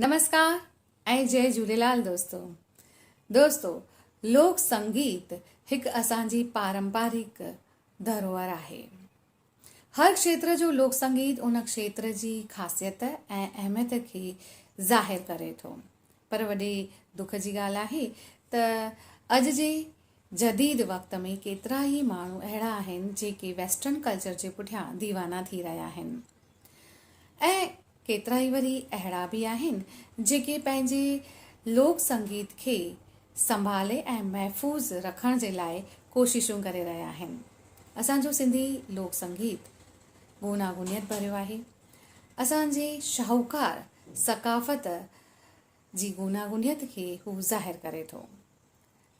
नमस्कार ऐं जय झूलेलाल दोस्तों लोक संगीत हिकु असांजी पारंपरिक धरोहर आहे। हर क्षेत्र जो लोक संगीत उन क्षेत्र जी ख़ासियत ऐं अहमियत खे ज़ाहिर करे थो। पर वॾे दुख जी ॻाल्हि आहे त अॼु जे जदीद वक़्त में केतिरा ई माण्हू अहिड़ा आहिनि जेके वेस्टर्न कल्चर जे पुठियां दीवाना थी रहिया आहिनि ऐं केतिरा ई वरी अहिड़ा बि आहिनि जेके पंहिंजे लोक संगीत खे संभाले ऐं महफ़ूज़ रखण जे लाइ कोशिशूं करे रहिया आहिनि। असांजो सिंधी लोक संगीत गूनागूनियत भरियो आहे। असांजे शाहूकार सकाफ़त जी गूनागूनियत खे हू ज़ाहिर करे थो।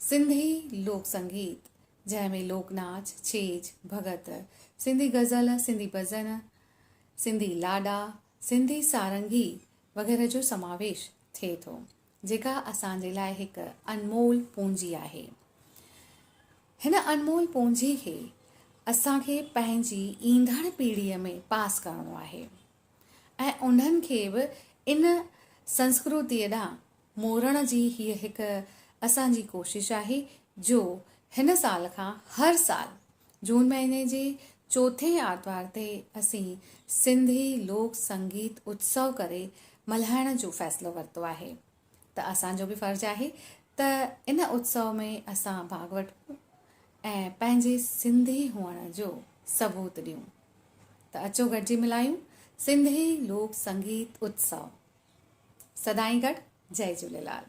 सिंधी लोक संगीत जंहिंमें लोकनाच, छेज, भगत, सिंधी गज़ल, सिंधी भॼन, सिंधी लाॾा, सिंधी सारंगी वग़ैरह जो समावेश थिए थो, जेका असांजे लाइ हिकु अनमोल पूंजी आहे। हिन अनमोल पूंजी खे असांखे पंहिंजी ईंदड़ पीढ़ीअ में पास करणो आहे ऐं उन्हनि खे बि इन संस्कृतीअ ॾांहुं मोड़ण जी हीअ हिकु असांजी कोशिशि आहे, जो हिन साल खां हर साल जून महीने जे चौथे आर्तवार ते असीं सिंधी लोक संगीत उत्सव करे मल्हाइण जो फ़ैसिलो वरितो आहे। त असांजो बि फ़र्ज़ु आहे त इन उत्सव में असां भाॻ वठूं ऐं पंहिंजे सिंधी हुअण जो सबूत ॾियूं। त अचो गॾिजी मिलायूं सिंधी लोक संगीत उत्सव। सदाईं गॾु। जय झूलेलाल।